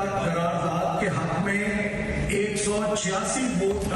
करारदाद के हक में 186 वोट।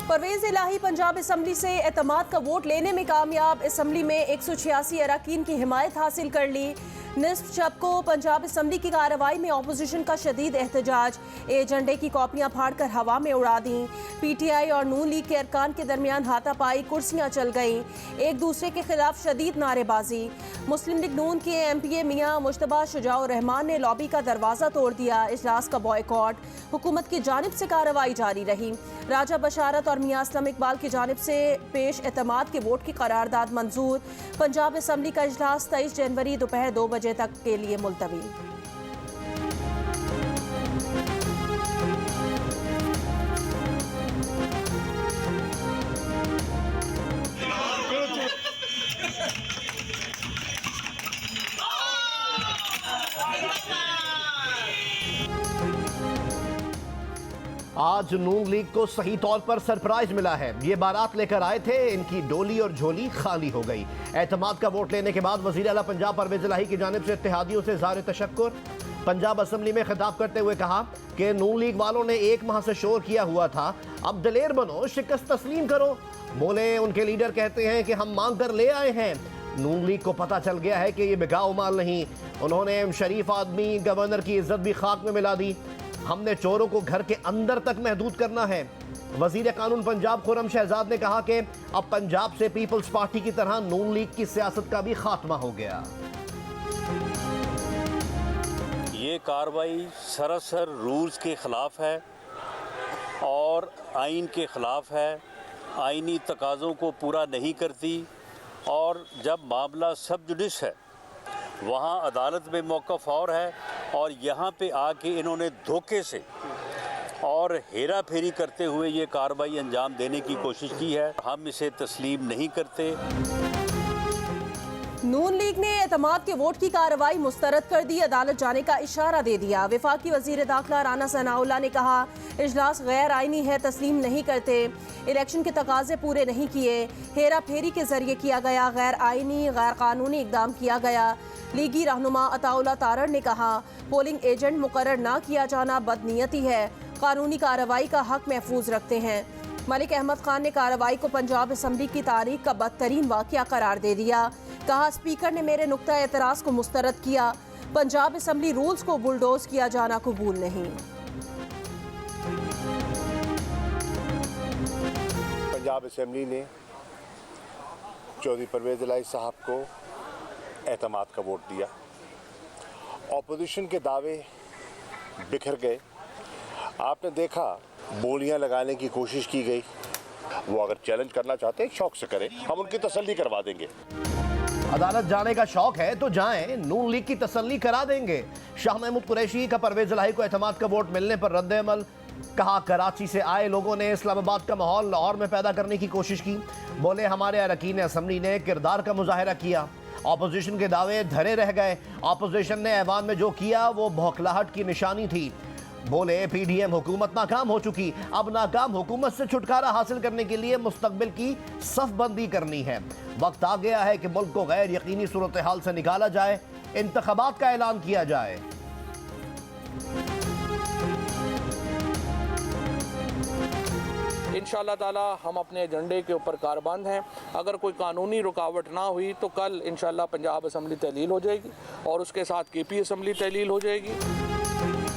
परवेज इलाही पंजाब असम्बली से एतमाद का वोट लेने में कामयाब। असम्बली में 186 अरकान की हिमायत हासिल कर ली। निस्फ शब को पंजाब असम्बली की कार्रवाई में अपोजिशन का शदीद एहतजाज। एजेंडे की कॉपियां फाड़कर हवा में उड़ा दी। PTI और नून लीग के अरकान के दरमियान हाथापाई, कुर्सियां चल गईं। एक दूसरे के खिलाफ शदीद नारेबाजी। मुस्लिम लीग नून के MPA मियां मुश्तबा शुजाउर रहमान ने लॉबी का दरवाज़ा तोड़ दिया। इजलास का बॉयकॉट। हुकूमत की जानिब से कार्रवाई जारी रही। राजा बशारत और मियां असलम इकबाल की जानिब से पेश एतमाद के वोट की करारदाद मंजूर। पंजाब असम्बली का इजलास 23 जनवरी दोपहर 2 बजे तक के लिए मुलतवी। आज नून लीग को सही तौर पर सरप्राइज मिला है। ये बारात लेकर आए थे, इनकी डोली और झोली खाली हो गई। एतमाद का वोट लेने के बाद वजीर आला पंजाब परवेज इलाही की जानिब से इत्तेहादियों से ज़ाहिर तशक्कुर। पंजाब असम्बली में खिताब करते हुए कहा कि नून लीग वालों ने 1 माह से शोर किया हुआ था, अब दिलेर बनो, शिकस्त तस्लीम करो। बोले उनके लीडर कहते हैं कि हम मांग कर ले आए हैं। नून लीग को पता चल गया है कि ये बिकाऊ माल नहीं। उन्होंने शरीफ आदमी गवर्नर की इज्जत भी खाक में मिला दी। हमने चोरों को घर के अंदर तक महदूद करना है। वजीर कानून पंजाब खुर्रम शहजाद ने कहा कि अब पंजाब से पीपल्स पार्टी की तरह नून लीग की सियासत का भी खात्मा हो गया। ये कार्रवाई सरासर रूल्स के ख़िलाफ़ है और आइन के ख़िलाफ़ है, आइनी तकाज़ों को पूरा नहीं करती। और जब मामला सब जुडिस है वहाँ अदालत में मौक़िफ़ और है, और यहाँ पे आके इन्होंने धोखे से और हेरा फेरी करते हुए ये कार्रवाई अंजाम देने की कोशिश की है। हम इसे तस्लीम नहीं करते। नून लीग ने एतमाद के वोट की कार्रवाई मुस्तरद कर दी, अदालत जाने का इशारा दे दिया। वफाकी वजीर दाखिला राना सनाउल्लाह ने कहा इजलास गैर आइनी है, तस्लीम नहीं करते। इलेक्शन के तकाजे पूरे नहीं किए, हेरा फेरी के जरिए किया गया, गैर आइनी गैर कानूनी इकदाम किया गया। लीगी रहनुमा अताउल्लाह तारड़ ने कहा पोलिंग एजेंट मुकर्रर ना किया जाना बदनीयती है, कानूनी कार्रवाई का हक महफूज रखते हैं। मलिक अहमद खान ने कार्रवाई को पंजाब असम्बली की तारीख का बदतरीन वाक़या करार दे दिया। कहा स्पीकर ने मेरे नुक्ता एतराज़ को मुस्तरद किया, पंजाब असम्बली रूल्स को बुलडोज किया जाना कबूल नहीं। पंजाब असम्बली ने चौधरी परवेज इलाही साहब को एतमाद का वोट दिया। ऑपोजिशन के दावे बिखर गए। आपने देखा बोलियां लगाने की कोशिश की गई। वो अगर चैलेंज करना चाहते हैं शौक से करें, हम उनकी तसल्ली करवा देंगे। अदालत जाने का शौक है तो जाएं, नून लीग की तसल्ली करा देंगे। शाह महमूद कुरैशी का परवेज इलाही को एतमाद का वोट मिलने पर रद्द अमल। कहा कराची से आए लोगों ने इस्लामाबाद का माहौल लाहौर में पैदा करने की कोशिश की। बोले हमारे अरकीन असम्बली ने किरदार का मुजाहिरा किया, ऑपोजिशन के दावे धरे रह गए। ऑपोजिशन ने ऐवान में जो किया वो बौखलाहट की निशानी थी। बोले PDM हुकूमत नाकाम हो चुकी, अब नाकाम हुकूमत से छुटकारा हासिल करने के लिए मुस्तकबिल की सफबंदी करनी है। वक्त आ गया है कि मुल्क को गैर यकीनी सूरत हाल से निकाला जाए, इंतखाबात का ऐलान किया जाए। इंशाअल्लाह ताला हम अपने एजेंडे के ऊपर कारबंद हैं। अगर कोई कानूनी रुकावट ना हुई तो कल इंशाअल्लाह पंजाब असम्बली तहलील हो जाएगी और उसके साथ KP असम्बली तहलील हो जाएगी।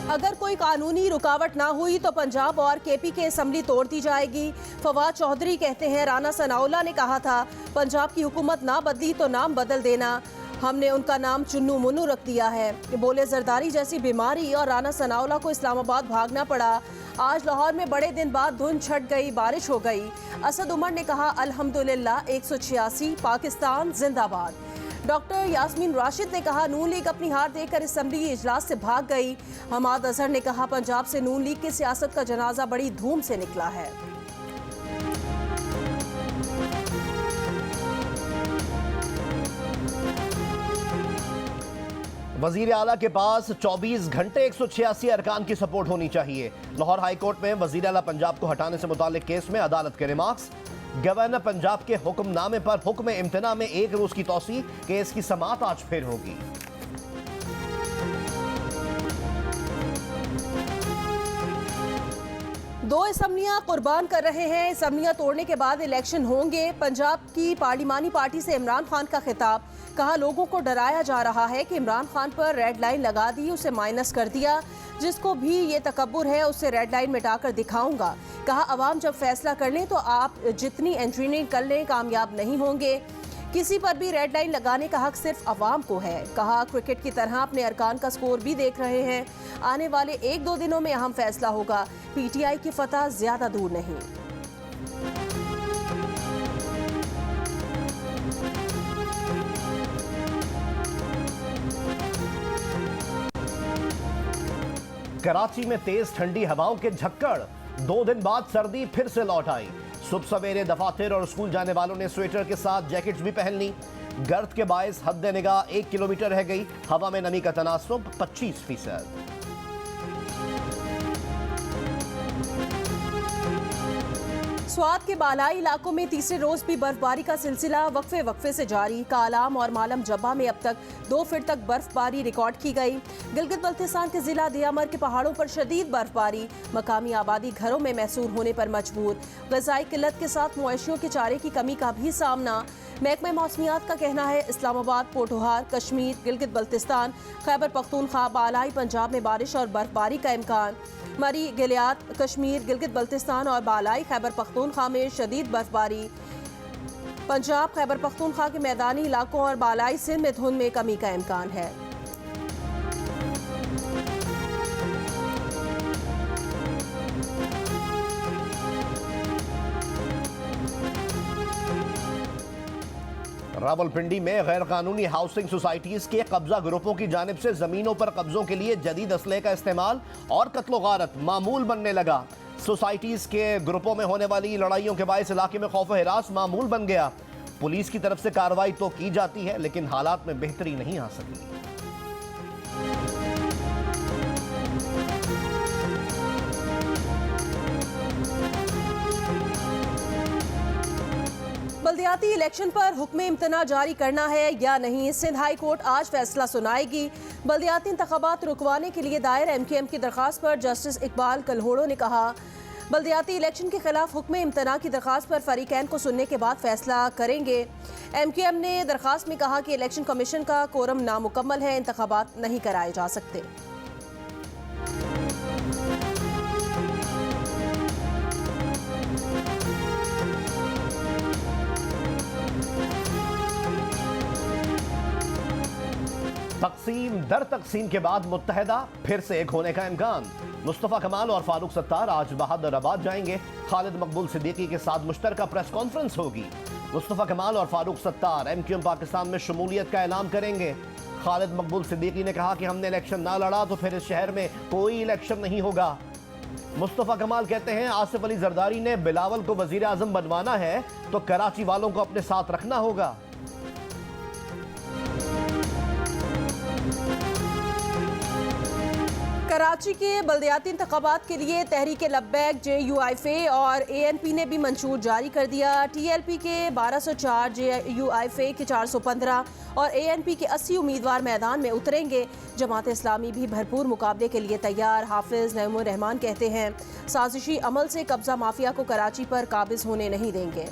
अगर कोई कानूनी रुकावट ना हुई तो पंजाब और KP की असम्बली तोड़ दी जाएगी। फवाद चौधरी कहते हैं राना सनाउल्लाह ने कहा था पंजाब की हुकूमत ना बदली तो नाम बदल देना, हमने उनका नाम चुन्नू मुन्नू रख दिया है। बोले जरदारी जैसी बीमारी और राना सनाउल्लाह को इस्लामाबाद भागना पड़ा। आज लाहौर में बड़े दिन बाद धुंध छट गई, बारिश हो गई। असद उमर ने कहा अल्हम्दुलिल्लाह 186 पाकिस्तान जिंदाबाद। डॉक्टर यास्मीन राशिद ने कहा नून लीग अपनी हार देकर असम्बली इजलास से भाग गई। हमाद अजहर ने कहा पंजाब से नून लीग की सियासत का जनाजा बड़ी धूम से निकला है। वजीर आला के पास 24 घंटे 186 अरकान की सपोर्ट होनी चाहिए। लाहौर हाई कोर्ट में वजीर आला पंजाब को हटाने से मुतालिक केस में अदालत के रिमार्क्स। गवर्नर पंजाब के हुक्मनामे पर हुक्म इम्तना में 1 रोज की तौसी। केस की समाअत आज फिर होगी। दो असम्बलियां कुर्बान कर रहे हैं। असम्बलियां तोड़ने के बाद इलेक्शन होंगे। पंजाब की पार्लिमानी पार्टी से इमरान खान का खिताब। कहा लोगों को डराया जा रहा है कि इमरान खान पर रेड लाइन लगा दी, उसे माइनस कर दिया। जिसको भी ये तकब्बुर है उससे रेड लाइन मिटाकर दिखाऊंगा। कहा अवाम जब फैसला कर लें तो आप जितनी इंजीनियरिंग कर लें कामयाब नहीं होंगे। किसी पर भी रेड लाइन लगाने का हक सिर्फ अवाम को है। कहा क्रिकेट की तरह अपने अरकान का स्कोर भी देख रहे हैं। आने वाले 1-2 दिनों में अहम फैसला होगा। पीटीआई की फतह ज्यादा दूर नहीं। कराची में तेज ठंडी हवाओं के झक्कड़। 2 दिन बाद सर्दी फिर से लौट आई। सुबह सवेरे दफातर और स्कूल जाने वालों ने स्वेटर के साथ जैकेट्स भी पहन ली। गर्द के बायस हद निगाह 1 किलोमीटर रह गई। हवा में नमी का तनासुब 25%। स्वात के बालाई इलाकों में तीसरे रोज भी बर्फबारी का सिलसिला वक्फे से जारी। कालाम और मालम जब्बा में अब तक 2 फीट तक बर्फबारी रिकॉर्ड की गई। गिलगित बल्तिस्तान के जिला दियामर के पहाड़ों पर शदीद बर्फबारी। मकामी आबादी घरों में महसूर होने पर मजबूर। ग़िज़ाई किल्लत के साथ मवेशियों के चारे की कमी का भी सामना। महकमा मौसमियात का कहना है इस्लामाबाद, पोठोहार, कश्मीर, गिलगित बल्तिस्तान, खैबर पख्तूनख्वा, बालाई पंजाब में बारिश और बर्फबारी का इम्कान। मरी, गिलियात, कश्मीर, गिलगित बल्तिस्तान और बालाई खैबर पख्तूनख्वा में शदीद बर्फबारी। पंजाब, खैबर पख्तूनख्वा के मैदानी इलाकों और बालाई सिंध में धुंध में कमी का इम्कान है। रावलपिंडी में गैर कानूनी हाउसिंग सोसाइटीज के कब्जा ग्रुपों की जानिब से जमीनों पर कब्जों के लिए जदीद असले का इस्तेमाल और कत्लो गारत मामूल बनने लगा। सोसाइटीज के ग्रुपों में होने वाली लड़ाइयों के बायस इलाके में खौफ हिरास मामूल बन गया। पुलिस की तरफ से कार्रवाई तो की जाती है लेकिन हालात में बेहतरी नहीं आ सकी। बल्दियाती इलेक्शन पर हुक्म इम्तना जारी करना है या नहीं, सिंध हाई कोर्ट आज फैसला सुनाएगी। बल्दियाती इंतखाबात रुकवाने के लिए दायर MQM की दरख्वास्त पर जस्टिस इकबाल कल्होड़ो ने कहा बल्दियाती इलेक्शन के खिलाफ हुक्म इम्तना की दरख्वास्त पर फरीकैन को सुनने के बाद फैसला करेंगे। MQM ने दरख्वास्त में कहा कि इलेक्शन कमीशन का कोरम नामुकम्मल है, इंतखाबात नहीं कराए जा सकते। तकसीम दर तकसीम के बाद मुत्तहदा फिर से एक होने का इम्कान। मुस्तफ़ा कमाल और फारूक सत्तार आज बहादुराबाद जाएंगे। खालिद मकबूल सिद्दीकी के साथ मुश्तरका प्रेस कॉन्फ्रेंस होगी। मुस्तफ़ा कमाल और फारूक सत्तार MQM पाकिस्तान में शमूलियत का ऐलान करेंगे। खालिद मकबूल सिद्दीकी ने कहा कि हमने इलेक्शन ना लड़ा तो फिर इस शहर में कोई इलेक्शन नहीं होगा। मुस्तफ़ा कमाल कहते हैं आसिफ अली जरदारी ने बिलावल को वजीर आज़म बनवाना है तो कराची वालों को अपने साथ रखना होगा। कराची के बल्दियाती इंतखाबात के लिए तहरीक लब्बैक, JUIFA और ANP ने भी मंशूर जारी कर दिया। TLP के 1204, JUIFA के 415 और ANP के 80 उम्मीदवार मैदान में उतरेंगे। जमात इस्लामी भी भरपूर मुकाबले के लिए तैयार। हाफिज नईमुर रहमान कहते हैं साजिशी अमल से कब्जा माफिया को कराची पर काबिज होने नहीं देंगे।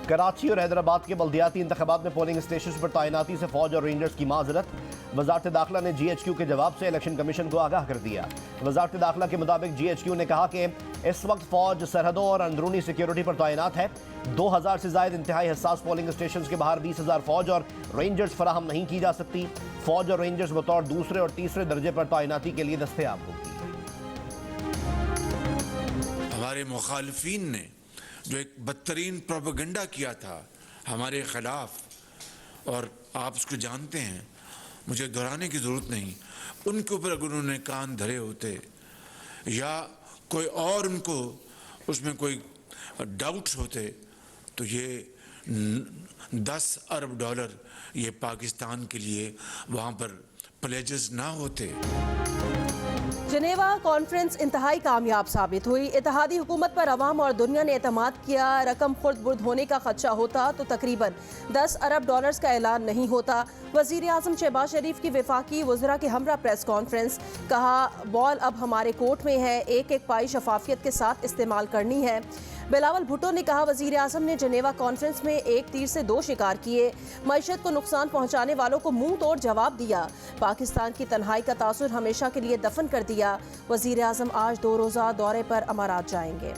कराची और हैदराबाद के बल्दियाती इंतखाबात में पोलिंग स्टेशन पर तैनाती से फौज और रेंजर्स की माजरत। वजारत दाखिला ने GHQ के जवाब से इलेक्शन कमीशन को आगाह कर दिया। वजारत दाखिला के मुताबिक GHQ ने कहा कि इस वक्त फौज सरहदों और अंदरूनी सिक्योरिटी पर तैनात है। 2000 से ज्यादा इंतहाई हसास पोलिंग स्टेशन के बाहर 20,000 फौज और रेंजर्स फराहम नहीं की जा सकती। फौज और रेंजर्स बतौर दूसरे और तीसरे दर्जे पर तैनाती के लिए दस्तयाब होगी। हमारे मुखालिफिन ने जो एक बदतरीन प्रोपेगेंडा किया था हमारे खिलाफ, और आप उसको जानते हैं, मुझे दोहराने की ज़रूरत नहीं, उनके ऊपर अगर उन्होंने कान धरे होते या कोई और उनको उसमें कोई डाउट्स होते तो ये 10 अरब डॉलर ये पाकिस्तान के लिए वहाँ पर प्लेजेस ना होते। जिनेवा कॉन्फ्रेंस इंतहाई कामयाब साबित हुई। इत्तेहादी हुकूमत पर अवाम और दुनिया ने एतमाद किया। रकम खुर्द बुर्द होने का खदशा होता तो तकरीबन 10 अरब डॉलर्स का ऐलान नहीं होता। वज़ीर आज़म शहबाज शरीफ की वफाकी वज़रा के हमरा प्रेस कॉन्फ्रेंस, कहा बॉल अब हमारे कोर्ट में है, एक एक पाई शफाफियत के साथ इस्तेमाल करनी है। बिलावल भुट्टो ने कहा वज़ीर आज़म ने जिनेवा कॉन्फ्रेंस में एक तीर से 2 शिकार किए। मईशत को नुकसान पहुँचाने वालों को मुंह तोड़ जवाब दिया। पाकिस्तान की तन्हाई का तासुर हमेशा के लिए दफन कर दिया। वज़ीर आज़म आज 2 रोज़ा दौरे पर अमारात जाएंगे।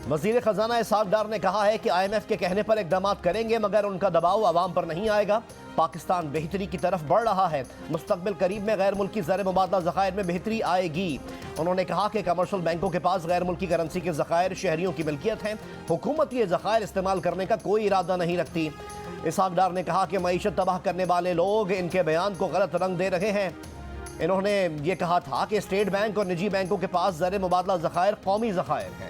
वज़ीर खजाना इसहाक डार ने कहा है कि IMF के कहने पर इक़दाम करेंगे मगर उनका दबाव आवाम पर नहीं आएगा। पाकिस्तान बेहतरी की तरफ बढ़ रहा है। मुस्तक़बिल करीब में गैर मुल्की ज़र मुबादला ज़खायर में बेहतरी आएगी। उन्होंने कहा कि कमर्शियल बैंकों के पास गैर मुल्की करेंसी के ज़खायर शहरियों की मिल्कियत हैं। हुकूमत ये ज़खायर इस्तेमाल करने का कोई इरादा नहीं रखती। इसहाक डार ने कहा कि मईशत तबाह करने वाले लोग इनके बयान को गलत रंग दे रहे हैं। इन्होंने ये कहा था कि स्टेट बैंक और निजी बैंकों के पास ज़र मुबादला ज़खायर कौमी ज़खायर हैं।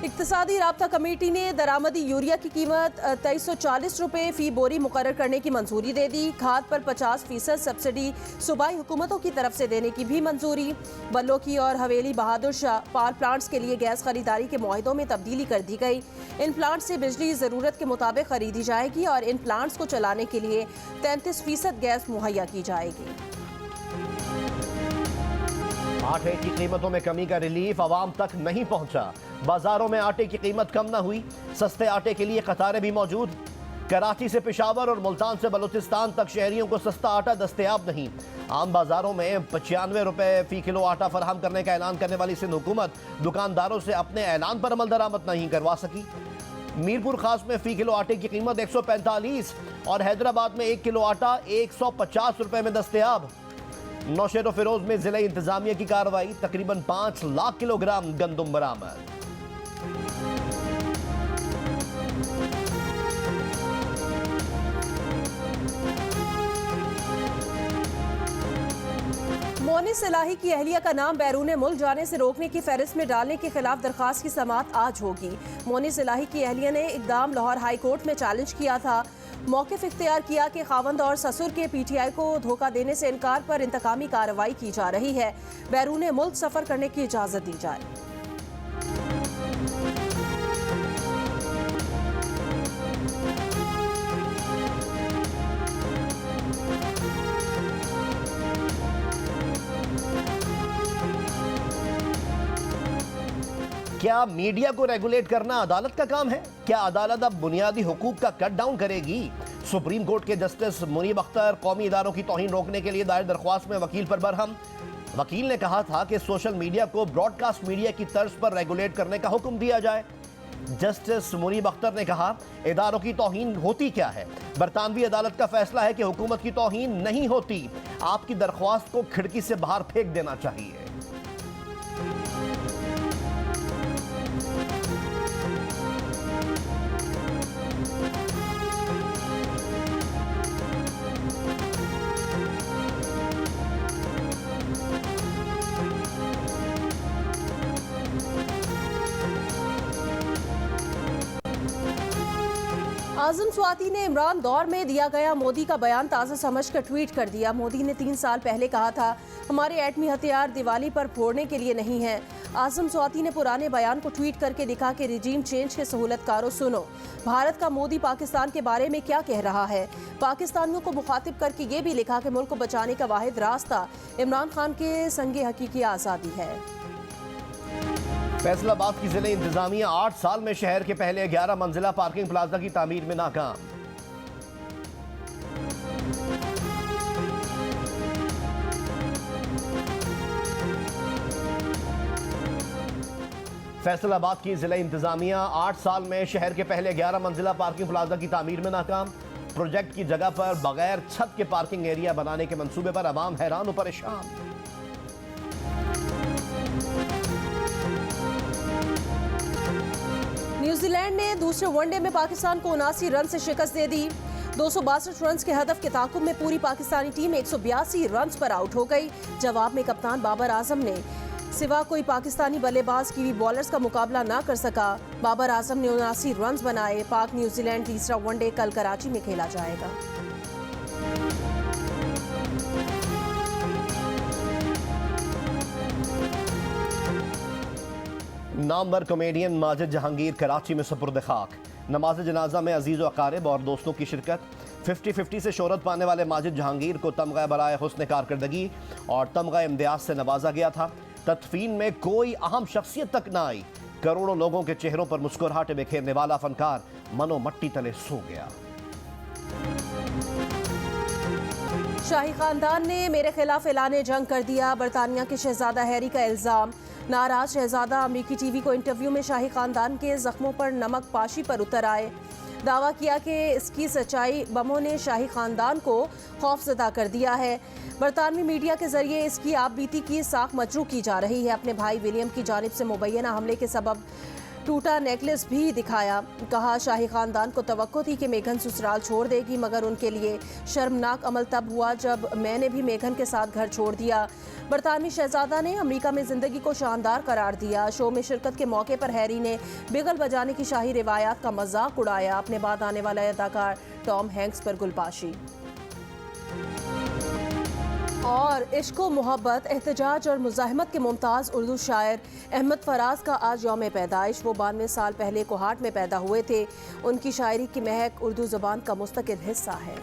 इक़्तिसादी राब्ता कमेटी ने दरामदी यूरिया की कीमत 2340 रुपये फ़ी बोरी मुकर्रर करने की मंजूरी दे दी। खाद पर 50% सब्सिडी सूबाई हुकूमतों की तरफ से देने की भी मंजूरी। बल्लोकी और हवेली बहादुर शाह पावर प्लांट्स के लिए गैस खरीदारी के मुआहिदों में तब्दीली कर दी गई। इन प्लांट से बिजली ज़रूरत के मुताबिक खरीदी जाएगी और इन प्लांट्स को चलाने के लिए 33% गैस मुहैया की जाएगी। आटे की कीमतों में कमी का रिलीफ आवाम तक नहीं पहुंचा। बाजारों में आटे की कीमत कम न हुई। सस्ते आटे के लिए कतारें भी मौजूद। कराची से पेशावर और मुल्तान से बलूचिस्तान तक शहरियों को सस्ता आटा दस्तयाब नहीं। आम बाजारों में 95 रुपये फ़ी किलो आटा फराहम करने का ऐलान करने वाली सिंध हुकूमत दुकानदारों से अपने ऐलान पर अमल दरामद नहीं करवा सकी। मीरपुर खास में फ़ी किलो आटे की कीमत 145 और हैदराबाद में 1 किलो आटा 150 रुपये में दस्तयाब। नौशेर फिरोज में जिला इंतजामिया की कार्रवाई, तकरीबन 5 लाख किलोग्राम गंदम बरामद। मोनिस इलाही की अहलिया का नाम बैरून मुल्क जाने से रोकने की फहरिस्त में डालने के खिलाफ दरखास्त की समाअत आज होगी। मोनिस इलाही की अहलिया ने इकदाम लाहौर हाई कोर्ट में चैलेंज किया था। मौक़िफ़ इख्तियार किया कि खावंद और ससुर के PTI को धोखा देने से इनकार पर इंतकामी कार्रवाई की जा रही है। बैरून मुल्क सफ़र करने की इजाज़त दी जाए। क्या मीडिया को रेगुलेट करना अदालत का काम है? क्या अदालत अब बुनियादी हुकूक का कट डाउन करेगी? सुप्रीम कोर्ट के जस्टिस मुनीब अख्तर कौमी इदारों की तौहीन रोकने के लिए दायर दरख्वास्त में वकील पर बरहम। वकील ने कहा था कि सोशल मीडिया को ब्रॉडकास्ट मीडिया की तर्ज पर रेगुलेट करने का हुक्म दिया जाए। जस्टिस मुनीब अख्तर ने कहा इदारों की तौहीन होती क्या है? बरतानवी अदालत का फैसला है कि हुकूमत की तौहीन नहीं होती। आपकी दरख्वास्त को खिड़की से बाहर फेंक देना चाहिए। आज़म स्वाति ने इमरान दौर में दिया गया मोदी का बयान ताज़ा समझकर ट्वीट कर दिया। मोदी ने 3 साल पहले कहा था हमारे एटमी हथियार दिवाली पर फोड़ने के लिए नहीं हैं। आज़म स्वाति ने पुराने बयान को ट्वीट करके लिखा कि रिजीम चेंज के सहूलतकारों सुनो, भारत का मोदी पाकिस्तान के बारे में क्या कह रहा है। पाकिस्तानियों को मुखातिब करके ये भी लिखा कि मुल्क को बचाने का वाहिद रास्ता इमरान खान के संगे हकीकी आज़ादी है। फैसलाबाद की जिले इंतजामिया 8 साल में शहर के पहले 11 मंजिला पार्किंग प्लाजा की तामीर में नाकाम। फैसलाबाद की जिला इंतजामिया 8 साल में शहर के पहले 11 मंजिला पार्किंग प्लाजा की तामीर में नाकाम। प्रोजेक्ट की जगह पर बगैर छत के पार्किंग एरिया बनाने के मंसूबे पर आवाम हैरान और परेशान। न्यूजीलैंड ने दूसरे वनडे में पाकिस्तान को 79 रन से शिकस्त दे दी। 262 रन के हदफ के ताकुब में पूरी पाकिस्तानी टीम 182 रन पर आउट हो गई। जवाब में कप्तान बाबर आजम ने सिवा कोई पाकिस्तानी बल्लेबाज कीवी बॉलर्स का मुकाबला ना कर सका। बाबर आजम ने 79 रन बनाए। पाक न्यूजीलैंड तीसरा वनडे कल कराची में खेला जाएगा। नामवर कॉमेडियन माजिद जहांगीर कराची में सुपुर्द खाक। नमाज जनाजा में अजीज़ व अकारिब और दोस्तों की शिरकत। 50-50 से शोहरत पाने वाले माजिद जहांगीर को तमगा बराए हुस्न कारकर्दगी और तमगा इम्तियाज से नवाजा गया था। तदफीन में कोई अहम शख्सियत तक ना आई। करोड़ों लोगों के चेहरों पर मुस्कुराहटें बिखेरने वाला फनकार मनो मट्टी तले सो गया। शाही खानदान ने मेरे खिलाफ ऐलान जंग कर दिया। बरतानिया के शहजादा हैरी का इल्जाम। नाराज शहजादा अमरीकी टीवी को इंटरव्यू में शाही खानदान के जख्मों पर नमक पाशी पर उतर आए। दावा किया कि इसकी सच्चाई बमों ने शाही खानदान को खौफजदा कर दिया है। बरतानवी मीडिया के जरिए इसकी आपबीती की साख मजरू की जा रही है। अपने भाई विलियम की जानिब से मुबैना हमले के सबब टूटा नेकलेस भी दिखाया। कहा शाही खानदान को तवक्को थी कि मेघन ससुराल छोड़ देगी, मगर उनके लिए शर्मनाक अमल तब हुआ जब मैंने भी मेघन के साथ घर छोड़ दिया। बरतानवी शहजादा ने अमेरिका में जिंदगी को शानदार करार दिया। शो में शिरकत के मौके पर हैरी ने बिगल बजाने की शाही रिवायात का मजाक उड़ाया। अपने बाद आने वाला अदाकार टॉम हैंक्स पर गुलबाशी। और इश्क व मोहब्बत, एहतजाज और मुज़ाहमत के मुमताज़ उर्दू शायर अहमद फराज का आज यौम पैदाइश। वो 92 साल पहले कोहाट में पैदा हुए थे। उनकी शायरी की महक उर्दू ज़बान का मुस्तकिल हिस्सा है।